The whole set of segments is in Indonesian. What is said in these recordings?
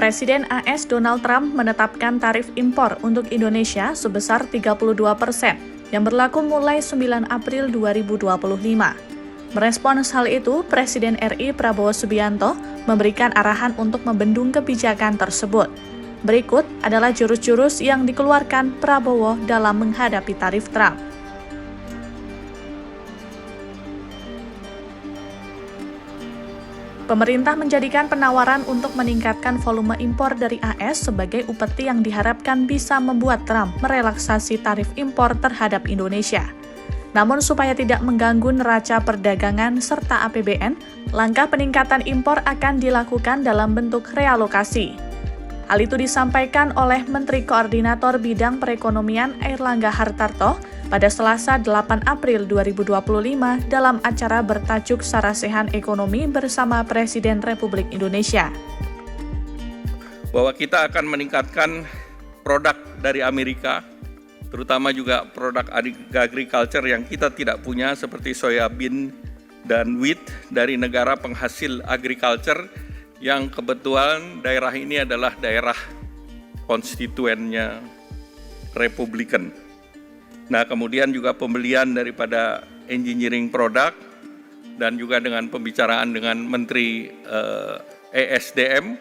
Presiden AS Donald Trump menetapkan tarif impor untuk Indonesia sebesar 32% yang berlaku mulai 9 April 2025. Merespons hal itu, Presiden RI Prabowo Subianto memberikan arahan untuk membendung kebijakan tersebut. Berikut adalah jurus-jurus yang dikeluarkan Prabowo dalam menghadapi tarif Trump. Pemerintah menjadikan penawaran untuk meningkatkan volume impor dari AS sebagai upeti yang diharapkan bisa membuat Trump merelaksasi tarif impor terhadap Indonesia. Namun supaya tidak mengganggu neraca perdagangan serta APBN, langkah peningkatan impor akan dilakukan dalam bentuk realokasi. Hal itu disampaikan oleh Menteri Koordinator Bidang Perekonomian Airlangga Hartarto pada Selasa 8 April 2025 dalam acara bertajuk Sarasehan Ekonomi bersama Presiden Republik Indonesia. Bahwa kita akan meningkatkan produk dari Amerika, terutama juga produk agriculture yang kita tidak punya seperti soybean dan wheat dari negara penghasil agriculture yang kebetulan daerah ini adalah daerah konstituennya Republikan. Nah, kemudian juga pembelian daripada engineering product dan juga dengan pembicaraan dengan Menteri ESDM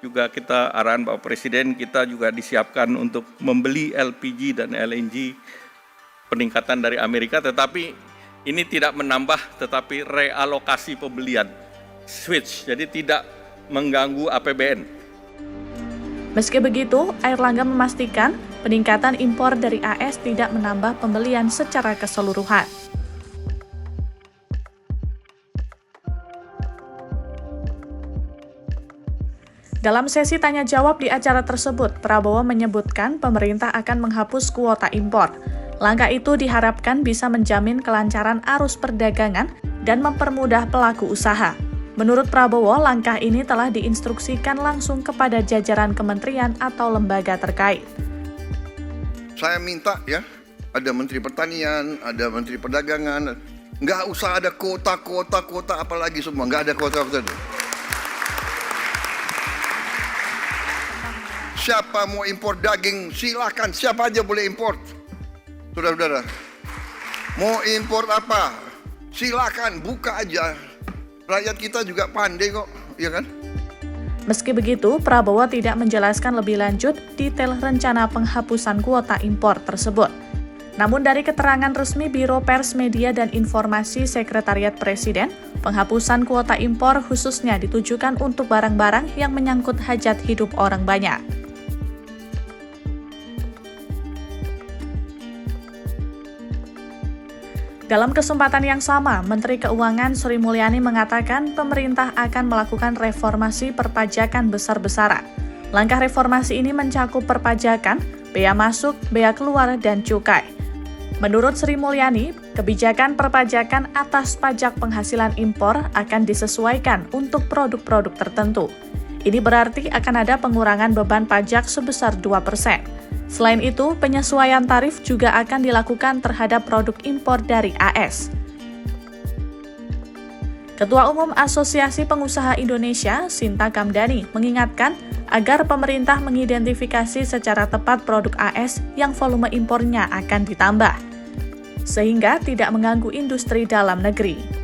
juga kita arahan Bapak Presiden kita juga disiapkan untuk membeli LPG dan LNG peningkatan dari Amerika, tetapi ini tidak menambah tetapi realokasi pembelian switch, jadi tidak mengganggu APBN. Meski begitu, Airlangga memastikan peningkatan impor dari AS tidak menambah pembelian secara keseluruhan. Dalam sesi tanya-jawab di acara tersebut, Prabowo menyebutkan pemerintah akan menghapus kuota impor. Langkah itu diharapkan bisa menjamin kelancaran arus perdagangan dan mempermudah pelaku usaha. Menurut Prabowo, langkah ini telah diinstruksikan langsung kepada jajaran kementerian atau lembaga terkait. Saya minta ya, ada Menteri Pertanian, ada Menteri Perdagangan, nggak usah ada kuota apalagi semua, nggak ada kuota. Siapa mau impor daging, silakan, siapa aja boleh impor. Saudara-saudara, mau impor apa, silakan, buka aja. Rakyat kita juga pandai kok, ya kan? Meski begitu, Prabowo tidak menjelaskan lebih lanjut detail rencana penghapusan kuota impor tersebut. Namun dari keterangan resmi Biro Pers Media dan Informasi Sekretariat Presiden, penghapusan kuota impor khususnya ditujukan untuk barang-barang yang menyangkut hajat hidup orang banyak. Dalam kesempatan yang sama, Menteri Keuangan Sri Mulyani mengatakan pemerintah akan melakukan reformasi perpajakan besar-besaran. Langkah reformasi ini mencakup perpajakan, bea masuk, bea keluar, dan cukai. Menurut Sri Mulyani, kebijakan perpajakan atas pajak penghasilan impor akan disesuaikan untuk produk-produk tertentu. Ini berarti akan ada pengurangan beban pajak sebesar 2%. Selain itu, penyesuaian tarif juga akan dilakukan terhadap produk impor dari AS. Ketua Umum Asosiasi Pengusaha Indonesia, Sinta Kamdani, mengingatkan agar pemerintah mengidentifikasi secara tepat produk AS yang volume impornya akan ditambah, sehingga tidak mengganggu industri dalam negeri.